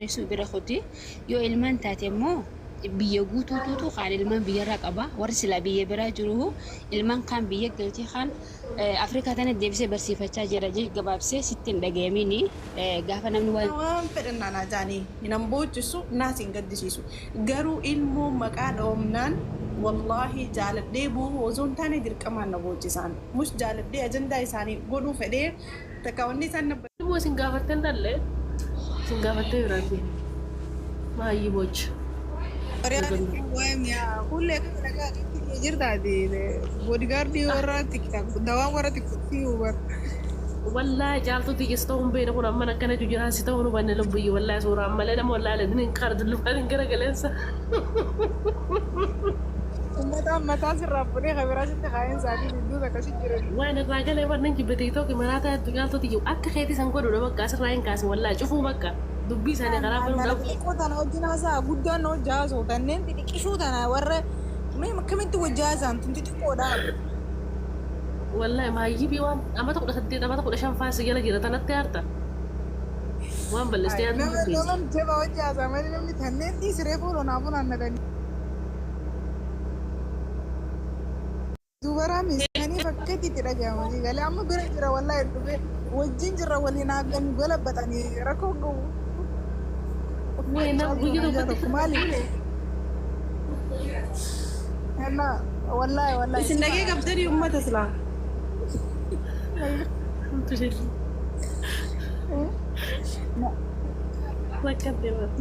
Reesuu bira kuti yoo ilmaan taate immoo biyya guutuutu kan ilmaan biyyarraa qaba. Warri silaa biyya biraa jiru ilmaan kan biyya galchee kan Afrikaa tana deebisee barsiifachaa jira jee gabaabsee sitti hin dhaga'amini gaafa namni waan fedhannaan ajaanii hin boochisu naas hin gaddisiisu garuu ilmoo maqaa dhoomnaan wallaahi jaaladhee bu'uu osoo hin taane dirqamaan na boochisaan mus jaaladhee ajandaa isaanii godhuu fedhee takka wanni isaan nabba. Ilmoo isin gaafatten dallee isin gaafattee biraati maayyii bocha. Kulle kan jirtaati boodigaardii warra tiktak dawaan warra tiktakii hubar. Wallahi jaaltu tiyyistoo hin beekne kun amma akkanatu jira si ta'uu nu banne lubbuyyi wallahi suuraan malee nama wallahi ledin qardu lufaan hin garagaleensa. Ummataan mataa sirraa fuudhee kabiraa sitti kaayeen isaanii gidduu akkasii jiran. Waan irraa galee wannan jibbe tiktooki maraata jaaltu tiyyu akka keetii san godhudha bakka asirraa hin kaasin wallahi cufuu bakka. Dubbii isaanii karaa fayyadu dhabu. Xixiqqoo tana wajjin haasaa guddaan hojjaa haasoo kanneen xixiqqishuu tana warra akkamitti wajjaa haasaan tun xixiqqoodha. Wallahi maayyii waan amma tokko saddeet amma tokko shan faasi jala jira tanatti harta. Waan balleessee yaadu dubbisu. Namni jabaa wajjaa haasaa malee namni kanneen dhiisiree fuudhoo naafuu naannatanii. Dubaraa miiskanii bakka itti dhaga'amanii galee amma bira jira wallahi dhufee wajjin jirra waliin haaggan galabatanii rakkoo gahu. والله بس الدقيقة بدري وما تطلع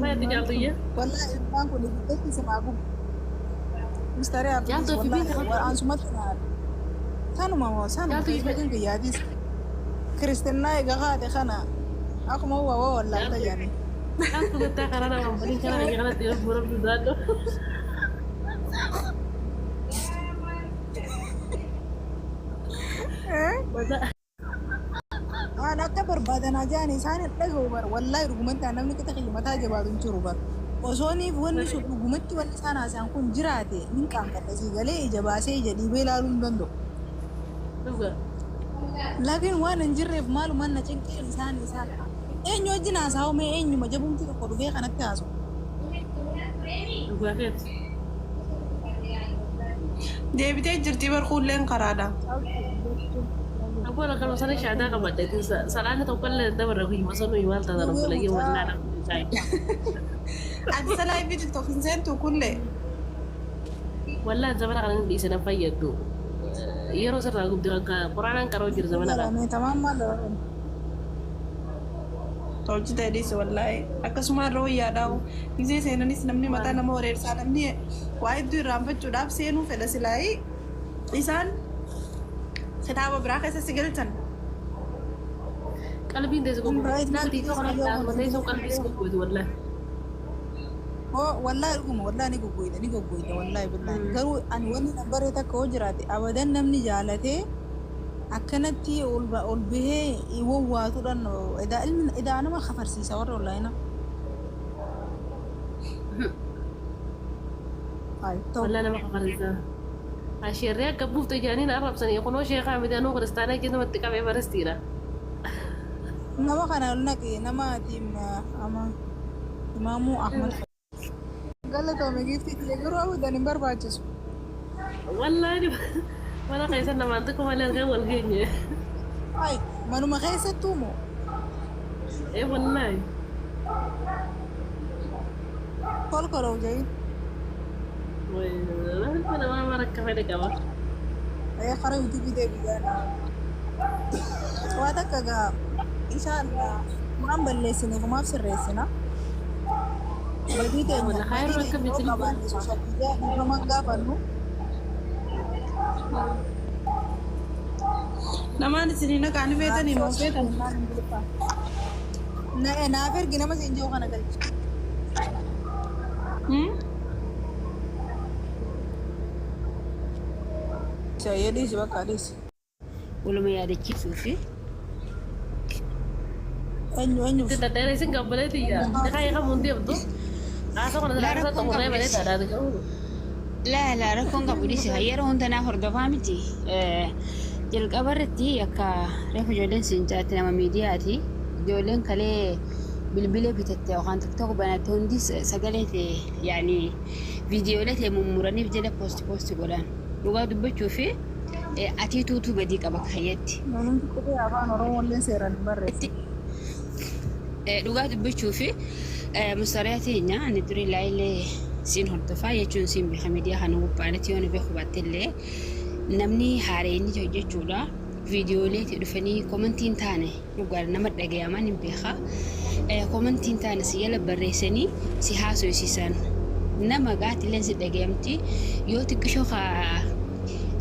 ما يدري جالطية والله ما أقول لك بدي سمعكم مستريح والله أنسمتنا كانوا ما هو سانو كيفين قياديس كريستنا يقعد خنا أخو ما هو ولا يعني aku betul karena orang beli karena jangan dia buruk juga tuh. أنا أكبر بعد أنا جاني ساني تلاقوا بر والله رجومنت أنا مني كده خلي متى جبادو نشرو بر وصوني فوني شو رجومنت ولا سانا سان كون جراتي من كام كده سي قالي جباسي جدي بيلا لون بندو. لكن وانا نجرب ماله ما نشكي إنسان Enyo jina sao me enyo majabung tiko koruge kanak kaso. Buat Dewi teh jerti berkulen karada. Aku lah kalau sana syada kabar itu salahnya tahu kan lenda beragu masa nu iwal tak ada lagi warna nak cai. Ada salah ibu tu tokin sen tu kulle. Wallah zaman kan di sana payah tu. Iya rosa ragu dengan Quran karo jir zaman kan. Tamam malah. Tolchi tadi sewalai, aku semua roh ya tahu. Ini saya nanti senamnya mata nama orang salam ni. Wah itu rampet cudap saya nu feda silai. Isan, saya tahu berapa saya segelcan. Kalau binte sekolah, nanti itu orang dah nanti sekolah di sekolah itu wallah. Oh wallah ni guguida wallah billah. Garu anwani number itu kau jerati. Abadan namni jalate. أكنتي أول به يووا ترى إذا أنا ما خفر سي سوار ولا هنا ولا أنا ما خفر سي الشريعة كبوف تجانين أرب سنة يكونوا شيخ عم يدانو كريستانا كده متكا في برستيرا نما كان لنا كي نما تيم أما إمامو أحمد قال له تومي جيفتي تيجروا أو ده نمبر باجس والله Mana kaisa nama antu kemarin kan walgenya. Ay, manu makaisa tumo. Wallahi. Kalau jadi. Wah, mana mana mereka pada kawan. Ayah karena itu video bigana. Wada kaga, inshallah, mambal lesson ko mafsir resina. Bagi dia. Mana khair mereka bikin apa? Sosial media, memang gapan nu. Nama di sini nak anu beta ni mau beta. Na pergi nama senjau kan agak. Saya di sebuah kadis. belum ada chips sih. Anyu. Kita dari sini nggak boleh dia. Kayak kamu dia betul. Asal kalau ada satu orang boleh tak ada kamu. لا ركون قبل شيء هيرو هون تناخر دفامتي jalqaba irratti akka reefu ijoolleen siin jaatti nama miidiyaati ijoolleen kalee bilbila bitatte yookaan tiktok banatte hundi sagaleete yaani viidiyoolee mummuraniif jala poosti godhan dhugaa dubbachuu fi ati tuutuu badii qaba kayyetti. Namni kophee afaan Oromoolee seeraan barreesse. Dhugaa dubbachuu fi mustariyaa teenya ani durii laayilee siin hordofaa jechuun siin beeka miidiyaa kana gubbaatti yoo beeku baattillee namni haareenii hojjechuudha. Viidiyoolee dhufanii komentiin taane dhugaa nama dhagayaman hin beeka. Komentiin taane si yala barreessanii si haasofsiisan nama gaatileen si dhagayamti yoo xiqqishoo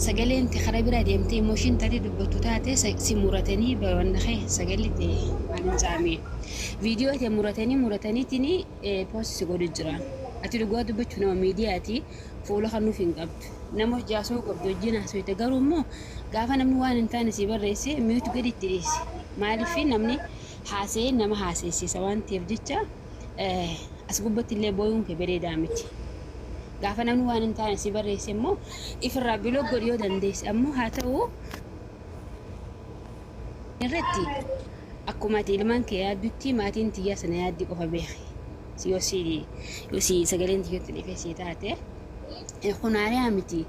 sagaleen karaa biraa deemtee emooshin taatee dubbattu taate si muratanii baroonni sagalite anjaami viidiyoo ta'e murataniitiin poosti godhu jiran ati dhugaa dubbachuu nama miidiyaati fuula kan nuuf hin qabdu nama jaasoo qabdu wajjin haasofte garuu immoo gaafa namni waan hin taane si barreesse miitu gadi itti dhiyeesse maaliif namni haasee nama haaseessisa waan ta'eef jecha as gubbatti illee booyuun kee bareedaa miti. Gaafa namni waan hin taane si barreesse immoo ifirraa biloo godhuu dandeessi ammoo haa ta'u irratti akkuma ati ilmaan kee yaaddutti maatiin tiyyaa sana yaaddi qofa beeki yoo si sagaleen tiyyootti dhifee si taate kunaariyaa miti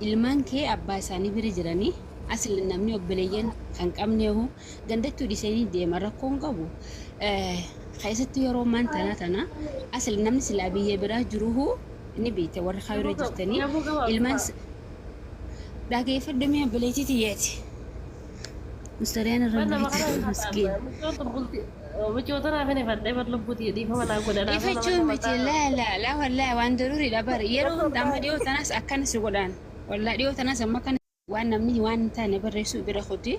ilmaan kee abbaa isaanii bira jiranii asli namni obboleeyyan kan qabneehu gandattuu dhisanii deema rakkoon qabu keessatti yeroo maan tana asli namni silaa biyya biraa jiruhu ni beekte warra kaayirra jirtanii ilmaan dhageeffadhamee obboleettii tiyyaati. Mustariyaan irra miskiin. Ifachuun miti laa wallaahi waan daruuriidha bari yeroo hundaa dhiyoo tanas akkanas godhaan wallaahi dhiyoo tanas amma kan waan namni waan hin taane barreessuu bira kuti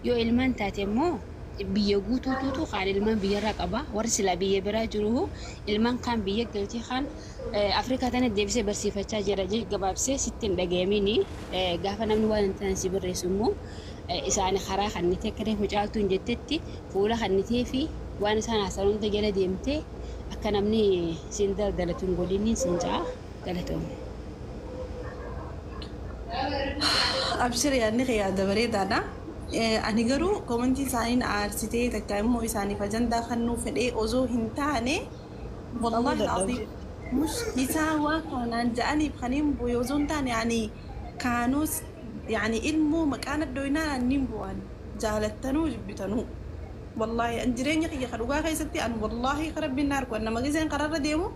yoo ilmaan taate immoo biyya guutuutu kan ilmaan biyyarraa qaba warri silaa biyya biraa jiru ilmaan kan biyya galtii kan Afrikaa tana deebisee barsiifachaa jira gabaabsee sitti hin dhagayamini gaafa namni waan hin taane si barreessu immoo isaan karaa kannitee akka deemu caaltuu hin jettetti fuula kannitee fi waan isaan haasawan hunda jala deemtee akka namni siin daldalatu hin godhiniin siin ja'a galatamu. Abshir yaadni kee yaada bareedaadha. Ani garuu komentii isaaniin aarsitee takka immoo isaaniif ajandaa kannuu fedhee osoo hin taane wallahi alazim mush isaa waa kanaan ja'aniif kaniin bu'e osoo hin taane yani kaanuus yani ilmoo maqaan addoynaan nin bu'an jaalattanuu jibbitanuu wallahi an jireenya kiyya kadhugaa keessatti an wallahi karabbiin naar kun nama giseen kararra deemu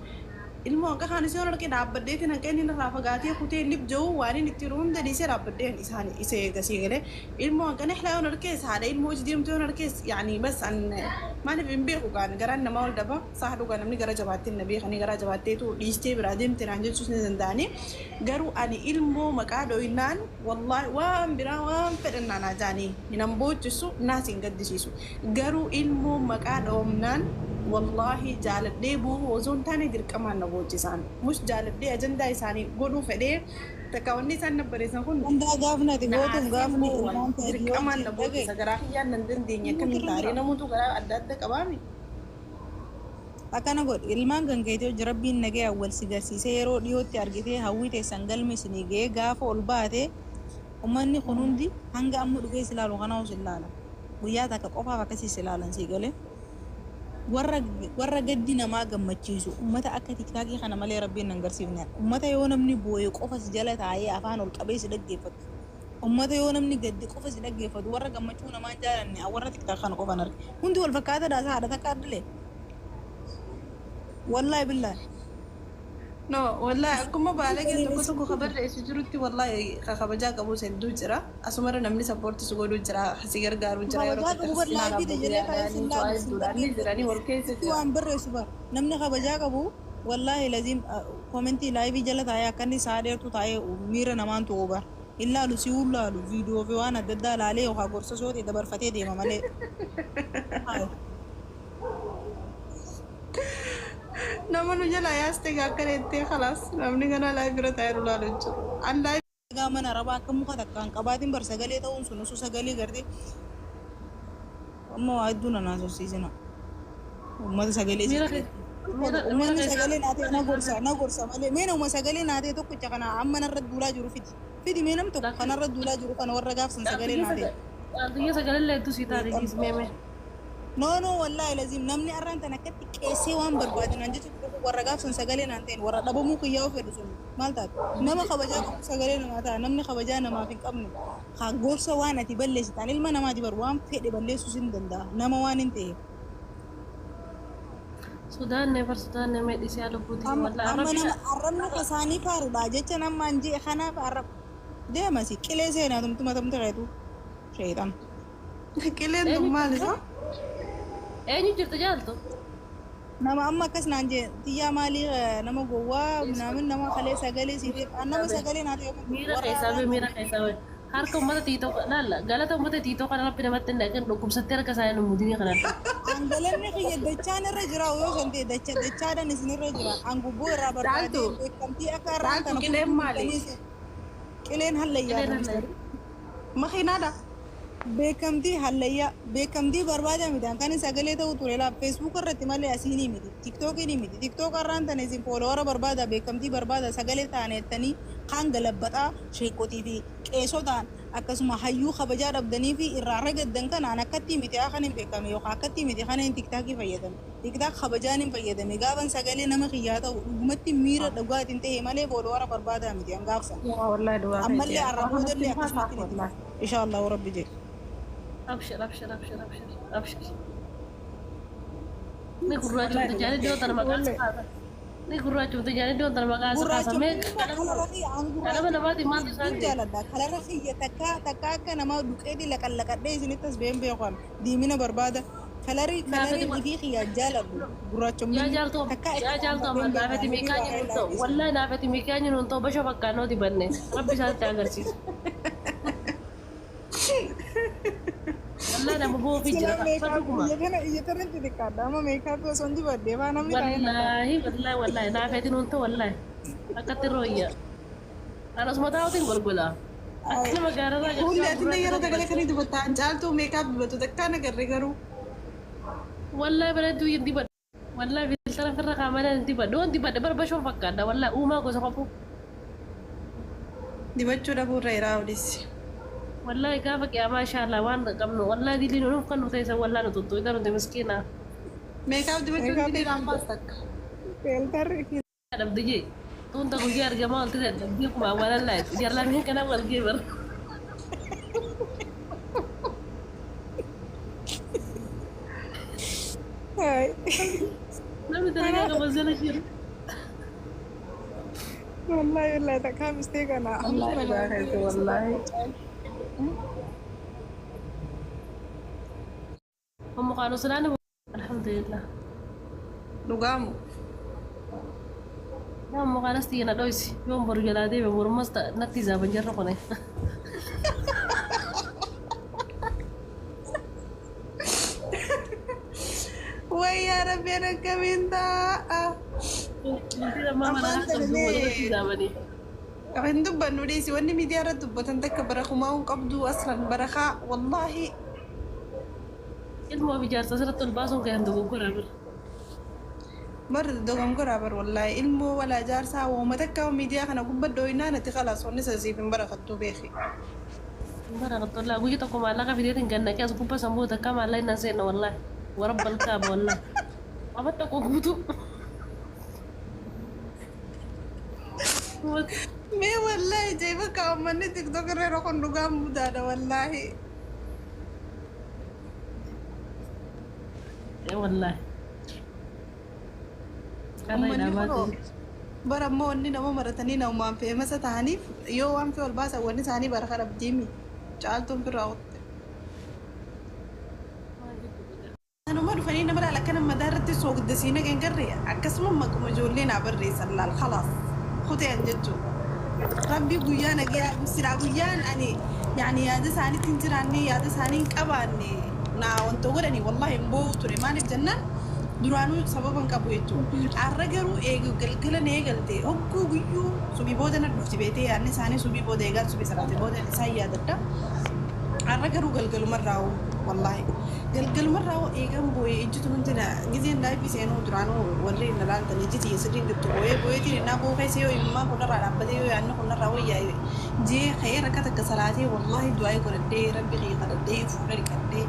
ilmoo akka kaan isii horarqee dhaabbaddeetiin hanqa inni irraa fagaatee kutee lib jiru waan inni itti ruunda dhiisee dhaabbadeen isaan isee eegasii galee ilmoo hanqa nexlaa yoon harkees haadha ilmoo hojii deemtu yoon harkees yani bas an maaliif hin beeku gaan garaan namaa ol daba saa dhugaa namni gara jabaattiin na beekanii gara jabaatteetu dhiistee biraa deemte naan jechuus ni danda'anii garuu ani ilmoo maqaa dhoynaan wallahi waan biraa waan fedhannaan ajaanii hinan boochisu naas hin gaddisiisu garuu ilmoo maqaa dhoomnaan والله جالب دي بو وزون تاني دير كمان نبوجيسان مش جالب دي أجندة إساني قولوا فدي تكوني سان نبريسان كون عندها قافنا تقولون قافني دير كمان نبوجيسا جراحيا نندن دينيا كمي تاري نموتو غرا أداد كبامي أكنا قول إلمان كان كيتو جربين نجى أول سجاسي سيرو ديوتي أرجتي هويتي سنجل مسنيجي قاف والباتي وماني خنوندي هنجا أمور جيس لالو غناو سلالة وياتا كقفا فكسي سلالة سيقولي warra gaddi namaa gammachiisu ummata akka tiktaakii kana malee rabbiin nan garsiifne ummata yoo namni booye qofa si jala taa'ee afaan ol qabee si dhaggeeffatu ummata yoo namni gaddi qofa si dhaggeeffatu warra gammachuu namaan jaalanne warra tiktaak kana qofan arge hundi wal fakkaataadha isaa haadha takka addilee wallaahi billaahi no wallahi akkuma baalage tokko khabar reesu jirutti wallahi kabajaa qabu sedduu jira asumara namni support su godhu jira hasi gargaaru jira yeroo waan barreessu bar namni kabajaa qabu wallahi lazim commenti live jala taa'ee akkanni saadeetu taa'ee miira namaan tu'u bar illaalu si ulaalu viidiyoo fi waan adda addaa laalee yookaan gorsa sootee dabarfatee deema malee namanu jala yaaste gakkareettee khalaas namni kana live irra taa'ee ulaalu jiru an live mana arabaa akka muka takkaan qabaatiin bar sagalee ta'uun sun osoo sagalee gartee ammoo waa hedduu nanaa sosiisina ummata sagalee uummanni sagalee naatee na gorsa malee mee nama sagalee naatee tokkicha kana amma narra duulaa jiru fidi mee nam tokko kanarra duulaa jiru kana warra gaafsan sagalee naatee Artinya sagalee leetu sii taate meeme. نو والله لازم نمني أرانت أنا كنت كيسي وان بربادين أنجت ورقاف سن سجلين أنتين ورا دبو مو كياو في رسول مالتات نما خبجا سجلين ما تا نمني خبجا نما في قبل خاغور سوانا تبلش تاني الما نما تبر وان في تبلش سن دندا نما وان انتي سودان نفر سودان نما دي سيالو بوتي والله أما ربي نما أرنا كساني فارو باجت نما أنجي خنا فارب ده ما سي كله سينا تم تغيرو شيطان كلين دمال صح ايني جرت جالتو nama amma kas nanje tiya mali nama gowa nama khale sagale sidi nama sagale na tayo mira kaisabe har ko mata tito lalla galata mata tito kana pina matte ndagan dokum satera ka sayano mudini kana angale ne khiye dachana rajra wo sante dachada ni sini rajra angu bo rabar Salto. kamti akara Salto, kilen mali. kilen halaya makinada beekamtii barbaada midhaan kan sagalee ta'u ture la Facebook irratti malee asii ni miti TikTok ni miti TikTok irraan tan isin follower barbaada beekamtii barbaada sagalee taanettanii kan galabbataa sheekotii fi qeesotaan akkasuma hayyuu kabajaa dhabdanii fi irraa ragaddan kanaan akkatti miti kan hin beekame yookaan akkatti miti kan hin TikTok fayyadame TikTok kabajaan hin fayyadame gaaban sagalee nama kiyyaa ta'u dhugumatti miira dhugaatiin ta'e malee follower barbaada miti hangaafsan والله دعاء ammallee arraboodallee akkasumatti ni inshallah rabbi jedhe ابشر ابشر ابشر ابشر ابشر نقول راجل تجاري دو ترى مقاس نقول راجل تجاري دو ترى مقاس قاسمك انا ما نباتي ما تسالني kala rakhiyya takka akka nama duqeedi laqallaqadhee isinittas been beekan diimina barbaada kalari dhibee khiyya jaaladu gurraachomni يا جالتو ما نافتي ميكاني نونتو والله نافتي ميكاني نونتو بشوفك كانوا دي بني ربي سالت اغرسيس والله انا مبو في جرا iya kana jadi kadama makeup ko sondi badde ba namni والله نافتي نونتو والله اكتر رويا انا سمعتها تقول قولا اكل ما قال راجل كل أتنا يرى تقول لك أنا دبت جالتو ميك اب بتذكرنا كرجرو والله بلدو يدي بد والله في السنة في الرقم أنا يدي بد دون دي بد بربا شوفك كذا والله وما قصة خبو دبت شو دبور ريرا وديس والله كافك يا ما شاء الله وان قمنا والله دي اللي نروح كانوا تيسا والله نتوتو إذا نتي مسكينة ميك اب دبت شو دي رامباستك filter أنا بدي تون تقول جار جمال تيسا تبيكم أولا لا جار لا مين كنا أول جيبر hai ما بتلاقي كبزنا شيء wallahi tak kami mistake ana والله هم قالوا سلانة الحمد لله لقامو يوم قالوا استينا دويسي يوم برجلا دي بمرمست نتيزا بنجرقنا ويا ربي أنا كمين أخين دبا نوريسي واني مديارة دبا تنتك برخو ما هو قبضو أصلا برخاء والله المهم بجار تسرت الباسون كان دوغو كرابر مرد دوغم كرابر والله علمو ولا جارسا ومتكا وميديا خنا قبا دوينا نتي خلاص ونسا زيبين برخطو بيخي بركة الله قلت لكم على فيديو كان كاس كوبا سموه كما الله نسينا والله ورب الكعبة والله ما بتكو كوتو مي والله جايبا كامني تيك توك ريرو كندو غامو دادا والله اي والله أمني خلو برا مو أني نمو مرتني نومان في مسا تاني يو وان في والباسا واني تاني برا خرب جيمي جالتهم في الراوت أنا ما دفني نمر على كلام مدارتي سوق الدسينة كان قرية أكسم ما كم جولين عبري سلال خلاص خذي أنجتو ربي بيانا جا مسرع بيان أني يعني يا ده ساني تنتراني يا ده ساني كباني نا وانتو غرني والله مبو تري ماني بجنة درانو سببا كابويتو الرجرو إيجو كلنا إيجلتي أبكو بيو سبي بودنا نفتي بيتي يعني ساني سبي بودة إيجال سبي سرعتي بودة سايا دتا الرجرو قلقلو مرة والله قلقل مرة إيجام بوي إجتو منتنا جزين لاي في سينو درانو ولي نلان تنجتي يسرين قلتو بوي تي نابو فيسيو إما كنا رأى بديو يعني كنا رأوي جي خير كتك صلاتي والله دعائي قردي ربي غي قردي فوري قردي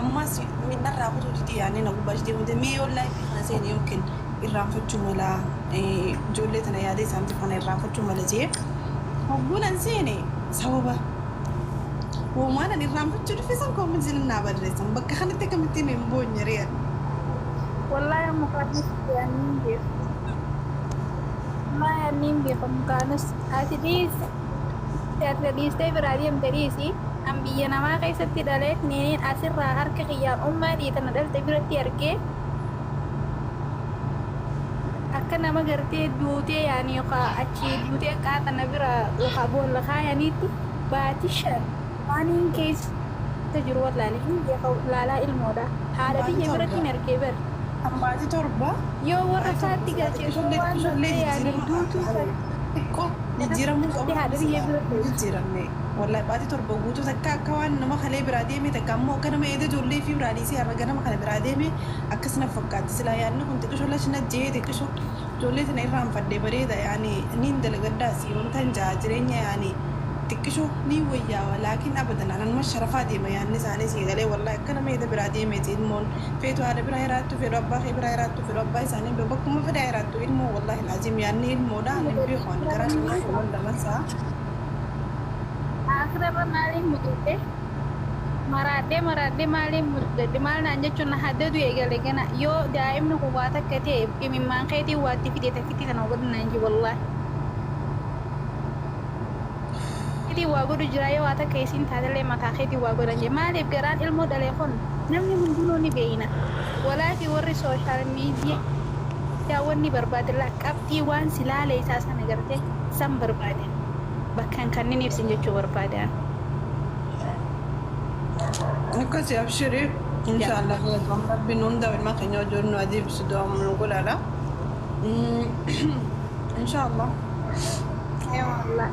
ammas minarraa kutuuti yaani na gubbaas deemte mee wallahi kana seen yookiin irraanfachuu mala ijoollee tana yaadee isaaniif kana irraanfachuu mala jee hogguunan seene sababa uumaan ani irraanfachuu dhufisan koominsiin naa barreessan bakka kanatti akkamittiin hin boonye re'an. Wallahi mukaanis yaaniin beeku. Maa yaaniin beeku mukaanis ati dhiistee biraa deemte dhiisi. An biyya namaa keessatti dhalee neeniin asirraa harka kiyyaan ummaa dhiitana dhalte biratti argee akka nama gartee duutee yaani yookaan achi duutee qaatana bira yookaan boolla kaayaniitti baatii 5 maaniin keessa jiru wallaalee laalaa ilmoodha. Haadha biyya biratti hin argee bari. Baatii 7 yoo warra isaatti galcheessu waan ta'e yaani duutuu xiqqoo jijjiiramuu qabu. haadha biyya biratti jijjiiramne wallahi baatii 7 guutuu takka akka waan nama kalee biraa deeme takka ammoo akka nama eeda ijoollee fi biraa dhiisee har'a ganama kana biraa deeme akkas na fakkaatti silaa yaadni kun xiqqishoo lashina jee xiqqishoo ijoollee tana irraanfadhee bareeda yaani niin dalagaddaas wanta hin jaa jireenya yaani xiqqishoo ni wayyaa laakiin abadan anuma sharafaa deema yaanni isaanii siigalee wallahi akka nama eeda biraa deemeeti ilmoon feetu haadha biraa hiraattu fedhu abbaa kee biraa hiraattu fedhu abbaa isaanii bakkuma fedhaa hiraattu ilmoo wallahi laazim yaanni ilmoodha ani beekoon gara nama kuman lamasaa. Akhirnya maling mudde marade maling mudde mal nanya cuna hada tu ya gale kena yo daim nu kuwata kete imimman kete wati fiti kana wad nanji wallahi kete wago du jirayo wata kesin tadale mata kete wago nanji malib garan ilmu dalekon namni mun duno ni beina wala fi warri social media ya wani barbadilla qabti wan silale isasa nagarte sam barbadin bakkan kanneen ibsin jechuu barbaadan. Akkasii abshirii inshaallah rabbiin hunda ilma keenya wajjin nu adeemsisu doomu nu godhaadha. Inshaallah. Ya Allah.